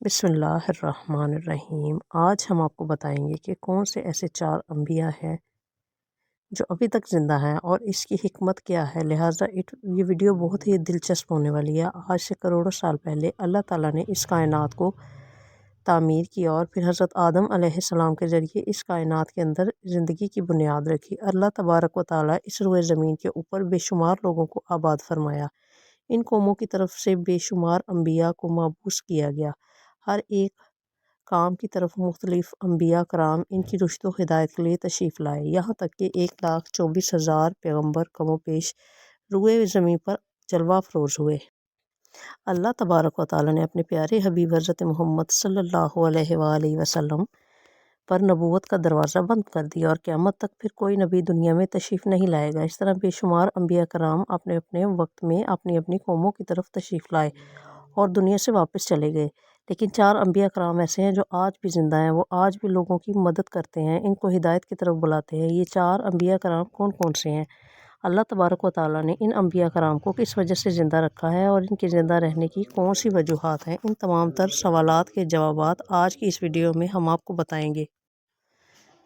بسم اللہ الرحمن الرحیم۔ آج ہم آپ کو بتائیں گے کہ کون سے ایسے 4 انبیاء ہیں جو ابھی تک زندہ ہیں اور اس کی حکمت کیا ہے۔ لہٰذا یہ ویڈیو بہت ہی دلچسپ ہونے والی ہے۔ آج سے کروڑوں سال پہلے اللہ تعالیٰ نے اس کائنات کو تعمیر کی اور پھر حضرت آدم علیہ السلام کے ذریعے اس کائنات کے اندر زندگی کی بنیاد رکھی۔ اللہ تبارک و تعالیٰ اس روئے زمین کے اوپر بے شمار لوگوں کو آباد فرمایا۔ ان قوموں کی طرف سے بے شمار انبیاء کو مبعوث کیا گیا۔ ہر ایک کام کی طرف مختلف انبیاء کرام ان کی رشد و ہدایت کے لیے تشریف لائے، یہاں تک کہ 1,24,000 پیغمبر کم و بیش روئے زمین پر جلوہ افروز ہوئے۔ اللہ تبارک و تعالیٰ نے اپنے پیارے حبیب حضرت محمد صلی اللہ علیہ وآلہ وسلم پر نبوت کا دروازہ بند کر دیا اور قیامت تک پھر کوئی نبی دنیا میں تشریف نہیں لائے گا۔ اس طرح بے شمار انبیاء کرام اپنے اپنے وقت میں اپنی اپنی قوموں کی طرف تشریف لائے اور دنیا سے واپس چلے گئے، لیکن 4 انبیاء کرام ایسے ہیں جو آج بھی زندہ ہیں۔ وہ آج بھی لوگوں کی مدد کرتے ہیں، ان کو ہدایت کی طرف بلاتے ہیں۔ یہ 4 انبیاء کرام کون کون سے ہیں؟ اللہ تبارک و تعالیٰ نے ان انبیاء کرام کو کس وجہ سے زندہ رکھا ہے اور ان کے زندہ رہنے کی کون سی وجوہات ہیں، ان تمام تر سوالات کے جوابات آج کی اس ویڈیو میں ہم آپ کو بتائیں گے۔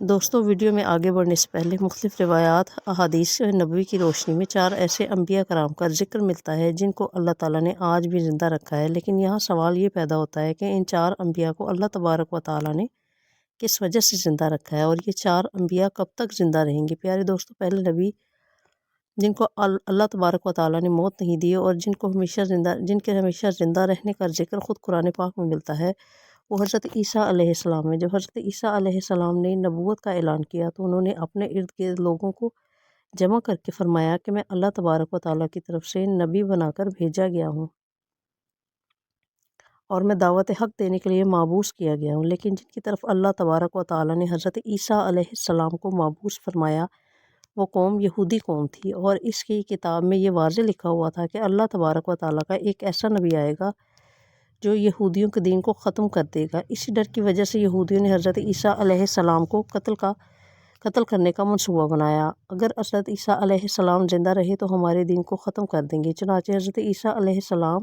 دوستو، ویڈیو میں آگے بڑھنے سے پہلے مختلف روایات احادیث نبوی کی روشنی میں 4 ایسے انبیاء کرام کا ذکر ملتا ہے جن کو اللہ تعالیٰ نے آج بھی زندہ رکھا ہے، لیکن یہاں سوال یہ پیدا ہوتا ہے کہ ان 4 انبیاء کو اللہ تبارک و تعالیٰ نے کس وجہ سے زندہ رکھا ہے اور یہ 4 انبیاء کب تک زندہ رہیں گے۔ پیارے دوستو، پہلے نبی جن کو اللہ تبارک و تعالیٰ نے موت نہیں دی اور جن کے ہمیشہ زندہ رہنے کا ذکر خود قرآن پاک میں ملتا ہے، وہ حضرت عیسیٰ علیہ السلام ہے۔ جب حضرت عیسیٰ علیہ السلام نے نبوت کا اعلان کیا تو انہوں نے اپنے ارد گرد لوگوں کو جمع کر کے فرمایا کہ میں اللہ تبارک و تعالیٰ کی طرف سے نبی بنا کر بھیجا گیا ہوں اور میں دعوت حق دینے کے لیے مبعوث کیا گیا ہوں، لیکن جن کی طرف اللہ تبارک و تعالیٰ نے حضرت عیسیٰ علیہ السلام کو مبعوث فرمایا وہ قوم یہودی قوم تھی، اور اس کی کتاب میں یہ واضح لکھا ہوا تھا کہ اللہ تبارک و تعالیٰ کا ایک ایسا نبی آئے گا جو یہودیوں کے دین کو ختم کر دے گا۔ اسی ڈر کی وجہ سے یہودیوں نے حضرت عیسیٰ علیہ السلام کو قتل کرنے کا منصوبہ بنایا۔ اگر حضرت عیسیٰ علیہ السلام زندہ رہے تو ہمارے دین کو ختم کر دیں گے۔ چنانچہ حضرت عیسیٰ علیہ السلام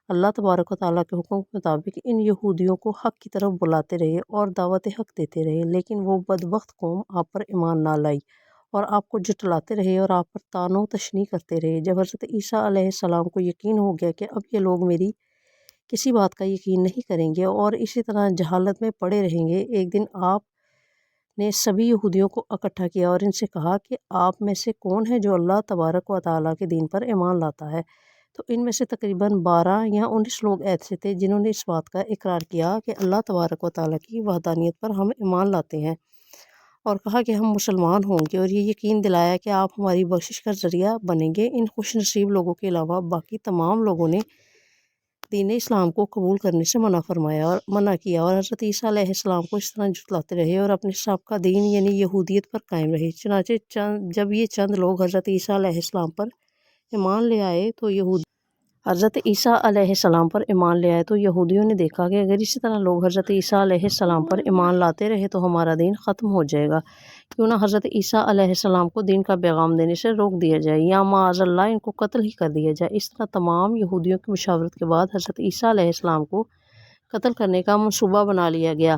اللہ تبارک و تعالیٰ کے حکم کے مطابق ان یہودیوں کو حق کی طرف بلاتے رہے اور دعوت حق دیتے رہے، لیکن وہ بدبخت قوم آپ پر ایمان نہ لائی اور آپ کو جھٹلاتے رہے اور آپ پر طعن و تشنیع کرتے رہے۔ جب حضرت عیسیٰ علیہ السلام کو یقین ہو گیا کہ اب یہ لوگ میری کسی بات کا یقین نہیں کریں گے اور اسی طرح جہالت میں پڑے رہیں گے، ایک دن آپ نے سبھی یہودیوں کو اکٹھا کیا اور ان سے کہا کہ آپ میں سے کون ہے جو اللہ تبارک و تعالیٰ کے دین پر ایمان لاتا ہے؟ تو ان میں سے تقریباً 12 یا 19 لوگ ایسے تھے جنہوں نے اس بات کا اقرار کیا کہ اللہ تبارک و تعالیٰ کی وحدانیت پر ہم ایمان لاتے ہیں، اور کہا کہ ہم مسلمان ہوں گے، اور یہ یقین دلایا کہ آپ ہماری بخشش کا ذریعہ بنیں گے۔ ان خوش نصیب لوگوں کے علاوہ باقی تمام لوگوں نے دین اسلام کو قبول کرنے سے منع کیا اور حضرت عیسیٰ علیہ السلام کو اس طرح جھٹلاتے رہے اور اپنے سابقہ دین یعنی یہودیت پر قائم رہے۔ چنانچہ جب یہ چند لوگ حضرت عیسیٰ علیہ السلام پر ایمان لے آئے تو یہودیوں نے دیکھا کہ اگر اسی طرح لوگ حضرت عیسیٰ علیہ السلام پر ایمان لاتے رہے تو ہمارا دین ختم ہو جائے گا، کیوں نہ حضرت عیسیٰ علیہ السلام کو دین کا پیغام دینے سے روک دیا جائے یا معاذ اللہ ان کو قتل ہی کر دیا جائے۔ اس طرح تمام یہودیوں کی مشاورت کے بعد حضرت عیسیٰ علیہ السلام کو قتل کرنے کا منصوبہ بنا لیا گیا۔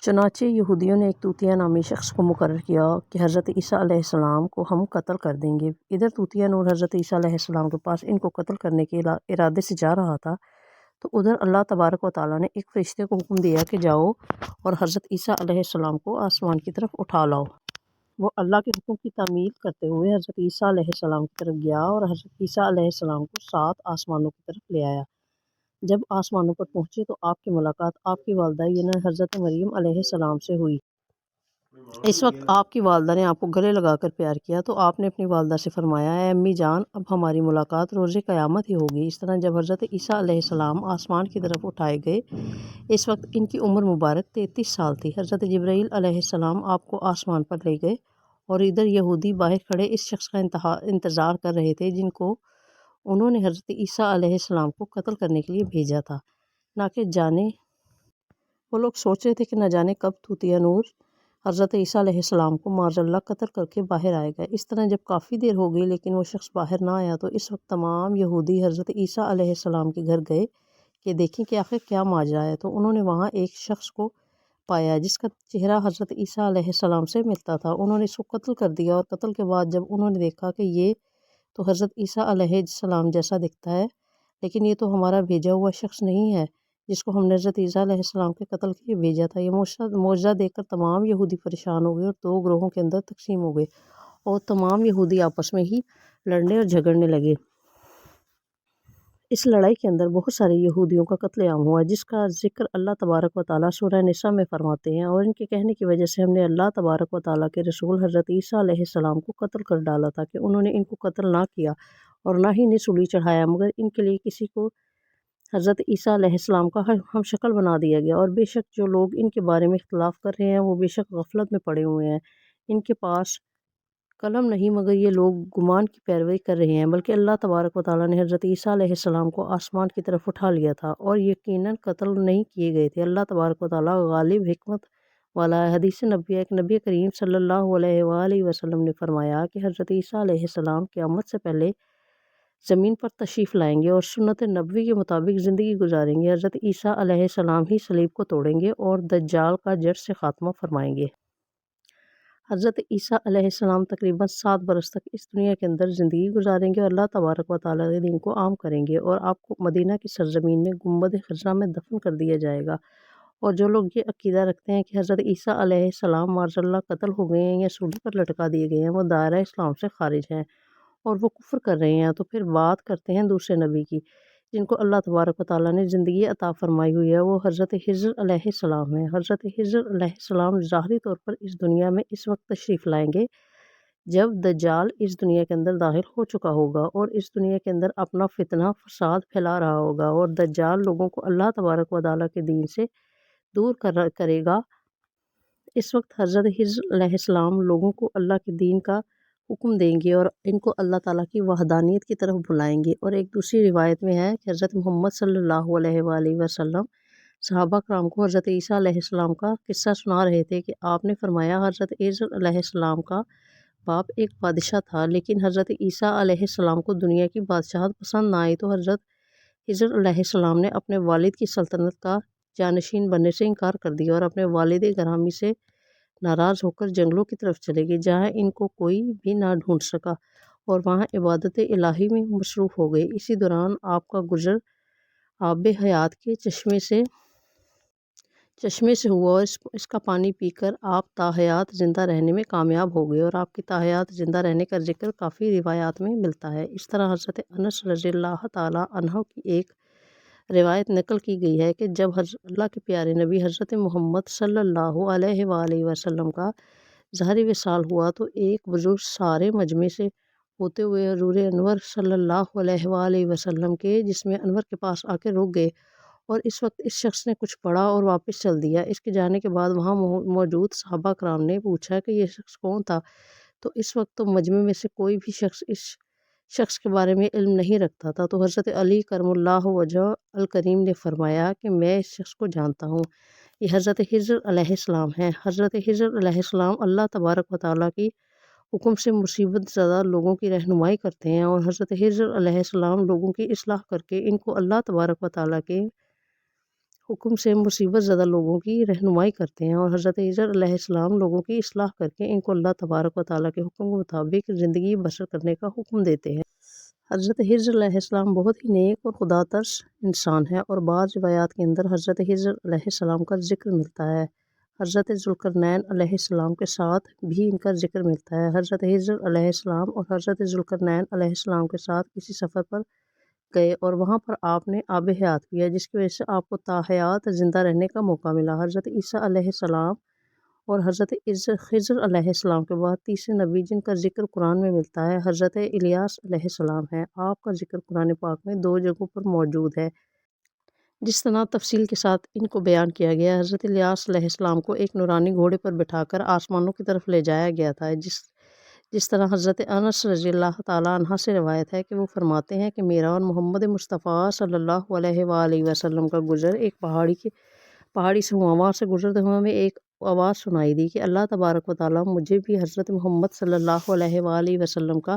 چنانچہ یہودیوں نے ایک توتیہ نامی شخص کو مقرر کیا کہ حضرت عیسیٰ علیہ السلام کو ہم قتل کر دیں گے۔ ادھر توتیہ نور حضرت عیسیٰ علیہ السلام کے پاس ان کو قتل کرنے کے ارادے سے جا رہا تھا، تو ادھر اللہ تبارک و تعالیٰ نے ایک فرشتے کو حکم دیا کہ جاؤ اور حضرت عیسیٰ علیہ السلام کو آسمان کی طرف اٹھا لاؤ۔ وہ اللہ کے حکم کی تعمیل کرتے ہوئے حضرت عیسیٰ علیہ السلام کی طرف گیا اور حضرت عیسیٰ علیہ السلام کو 7 آسمانوں کی طرف لے آیا۔ جب آسمانوں پر پہنچے تو آپ کی ملاقات آپ کی والدہ یعنی حضرت مریم علیہ السلام سے ہوئی۔ اس وقت آپ کی والدہ نے آپ کو گلے لگا کر پیار کیا تو آپ نے اپنی والدہ سے فرمایا، اے امی جان، اب ہماری ملاقات روز قیامت ہی ہوگی۔ اس طرح جب حضرت عیسیٰ علیہ السلام آسمان کی طرف اٹھائے گئے، اس وقت ان کی عمر مبارک 33 سال تھی۔ حضرت جبرائیل علیہ السلام آپ کو آسمان پر لے گئے اور ادھر یہودی باہر کھڑے اس شخص کا انتظار کر رہے تھے جن کو انہوں نے حضرت عیسیٰ علیہ السلام کو قتل کرنے کے لیے بھیجا تھا، وہ لوگ سوچ رہے تھے کہ نہ جانے کب توتیہ نور حضرت عیسیٰ علیہ السلام کو معاذ اللہ قتل کر کے باہر آئے گا۔ اس طرح جب کافی دیر ہو گئی لیکن وہ شخص باہر نہ آیا تو اس وقت تمام یہودی حضرت عیسیٰ علیہ السلام کے گھر گئے کہ دیکھیں کہ آخر کیا ماجرا ہے، تو انہوں نے وہاں ایک شخص کو پایا جس کا چہرہ حضرت عیسیٰ علیہ السلام سے ملتا تھا۔ انہوں نے اس کو قتل کر دیا، اور قتل کے بعد جب انہوں نے دیکھا کہ یہ تو حضرت عیسیٰ علیہ السلام جیسا دکھتا ہے، لیکن یہ تو ہمارا بھیجا ہوا شخص نہیں ہے جس کو ہم نے حضرت عیسیٰ علیہ السلام کے قتل کے لیے بھیجا تھا۔ یہ معجزہ دیکھ کر تمام یہودی پریشان ہو گئے اور دو گروہوں کے اندر تقسیم ہو گئے، اور تمام یہودی آپس میں ہی لڑنے اور جھگڑنے لگے۔ اس لڑائی کے اندر بہت سارے یہودیوں کا قتل عام ہوا، جس کا ذکر اللہ تبارک و تعالیٰ سورہ نساء میں فرماتے ہیں، اور ان کے کہنے کی وجہ سے ہم نے اللہ تبارک و تعالیٰ کے رسول حضرت عیسیٰ علیہ السلام کو قتل کر ڈالا تھا، کہ انہوں نے ان کو قتل نہ کیا اور نہ ہی انہیں سولی چڑھایا، مگر ان کے لیے کسی کو حضرت عیسیٰ علیہ السلام کا ہم شکل بنا دیا گیا۔ اور بے شک جو لوگ ان کے بارے میں اختلاف کر رہے ہیں وہ بے شک غفلت میں پڑے ہوئے ہیں، ان کے پاس قلم نہیں، مگر یہ لوگ گمان کی پیروی کر رہے ہیں، بلکہ اللہ تبارک و تعالیٰ نے حضرت عیسیٰ علیہ السلام کو آسمان کی طرف اٹھا لیا تھا، اور یقیناً قتل نہیں کیے گئے تھے۔ اللہ تبارک و تعالیٰ غالب حکمت والا ہے۔ حدیث نبی ایک نبی کریم صلی اللہ علیہ وآلہ وسلم نے فرمایا کہ حضرت عیسیٰ علیہ السلام قیامت سے پہلے زمین پر تشریف لائیں گے اور سنت نبوی کے مطابق زندگی گزاریں گے۔ حضرت عیسیٰ علیہ السلام ہی صلیب کو توڑیں گے اور دجال کا جڑ سے خاتمہ فرمائیں گے۔ حضرت عیسیٰ علیہ السلام تقریباً 7 برس تک اس دنیا کے اندر زندگی گزاریں گے اور اللہ تبارک و تعالیٰ کے دین کو عام کریں گے، اور آپ کو مدینہ کی سرزمین میں گنبد خضرا میں دفن کر دیا جائے گا۔ اور جو لوگ یہ عقیدہ رکھتے ہیں کہ حضرت عیسیٰ علیہ السلام معاذ اللہ قتل ہو گئے ہیں یا سولی پر لٹکا دیے گئے ہیں، وہ دائرہ اسلام سے خارج ہیں اور وہ کفر کر رہے ہیں، تو پھر بات کرتے ہیں دوسرے نبی کی جن کو اللہ تبارک و تعالیٰ نے زندگی عطا فرمائی ہوئی ہے، وہ حضرت خضر علیہ السلام ہیں۔ حضرت خضر علیہ السلام ظاہری طور پر اس دنیا میں اس وقت تشریف لائیں گے جب دجال اس دنیا کے اندر داخل ہو چکا ہوگا اور اس دنیا کے اندر اپنا فتنہ فساد پھیلا رہا ہوگا، اور دجال لوگوں کو اللہ تبارک و تعالیٰ کے دین سے دور کرے گا۔ اس وقت حضرت خضر علیہ السلام لوگوں کو اللہ کے دین کا حکم دیں گے اور ان کو اللہ تعالیٰ کی وحدانیت کی طرف بلائیں گے۔ اور ایک دوسری روایت میں ہے کہ حضرت محمد صلی اللہ علیہ وآلہ وسلم صحابہ کرام کو حضرت عیسیٰ علیہ السلام کا قصہ سنا رہے تھے، کہ آپ نے فرمایا حضرت خضر علیہ السلام کا باپ ایک بادشاہ تھا، لیکن حضرت عیسیٰ علیہ السلام کو دنیا کی بادشاہت پسند نہ آئی، تو حضرت خضر علیہ السلام نے اپنے والد کی سلطنت کا جانشین بننے سے انکار کر دیا اور اپنے والد گرامی سے ناراض ہو کر جنگلوں کی طرف چلے گئے، جہاں ان کو کوئی بھی نہ ڈھونڈ سکا، اور وہاں عبادت الہی میں مصروف ہو گئے۔ اسی دوران آپ کا گزر آب حیات کے چشمے سے ہوا، اور اس کا پانی پی کر آپ تاحیات زندہ رہنے میں کامیاب ہو گئے، اور آپ کی تاحیات زندہ رہنے کا ذکر کافی روایات میں ملتا ہے۔ اس طرح حضرت انس رضی اللہ تعالیٰ عنہ کی ایک روایت نقل کی گئی ہے کہ جب اللہ کے پیارے نبی حضرت محمد صلی اللہ علیہ وآلہ وسلم کا ظاہری وصال ہوا، تو ایک بزرگ سارے مجمع سے ہوتے ہوئے حضور انور صلی اللہ علیہ وآلہ وسلم کے جسم انور کے پاس آ کے رک گئے، اور اس وقت اس شخص نے کچھ پڑھا اور واپس چل دیا۔ اس کے جانے کے بعد وہاں موجود صحابہ کرام نے پوچھا کہ یہ شخص کون تھا، تو اس وقت تو مجمع میں سے کوئی بھی شخص اس شخص کے بارے میں علم نہیں رکھتا تھا، تو حضرت علی کرم اللہ وجہ الکریم نے فرمایا کہ میں اس شخص کو جانتا ہوں، یہ حضرت خضر علیہ السلام ہیں۔ حضرت خضر علیہ السلام اللہ تبارک و تعالیٰ کی حکم سے مصیبت زدہ لوگوں کی رہنمائی کرتے ہیں، اور حضرت خضر علیہ السلام لوگوں کی اصلاح کر کے ان کو اللہ تبارک و تعالیٰ کے حکم سے مصیبت زدہ لوگوں کی رہنمائی کرتے ہیں، اور حضرت خضر علیہ السلام لوگوں کی اصلاح کر کے ان کو اللہ تبارک و تعالیٰ کے حکم کے مطابق زندگی بسر کرنے کا حکم دیتے ہیں۔ حضرت خضر علیہ السلام بہت ہی نیک اور خدا ترس انسان ہے، اور بعض روایات کے اندر حضرت خضر علیہ السلام کا ذکر ملتا ہے۔ حضرت ذوالقرنین علیہ السلام کے ساتھ بھی ان کا ذکر ملتا ہے۔ حضرت خضر علیہ السلام اور حضرت ذوالقرنین علیہ السلام کے ساتھ کسی سفر پر گئے، اور وہاں پر آپ نے آب حیات پیا، جس کی وجہ سے آپ کو تاحیات زندہ رہنے کا موقع ملا۔ حضرت عیسیٰ علیہ السلام اور حضرت خضر علیہ السلام کے بعد تیسرے نبی جن کا ذکر قرآن میں ملتا ہے حضرت الیاس علیہ السلام ہے۔ آپ کا ذکر قرآن پاک میں 2 جگہوں پر موجود ہے، جس طرح تفصیل کے ساتھ ان کو بیان کیا گیا ہے۔ حضرت الیاس علیہ السلام کو ایک نورانی گھوڑے پر بٹھا کر آسمانوں کی طرف لے جایا گیا تھا، جس طرح حضرت انس رضی اللہ تعالیٰ عنہ سے روایت ہے کہ وہ فرماتے ہیں کہ میرا اور محمد مصطفیٰ صلی اللہ علیہ وآلہ وسلم کا گزر ایک پہاڑی سے ہوا، وہاں سے گزرتے ہوئے ہمیں ایک آواز سنائی دی کہ اللہ تبارک و تعالیٰ مجھے بھی حضرت محمد صلی اللہ علیہ وآلہ وسلم کا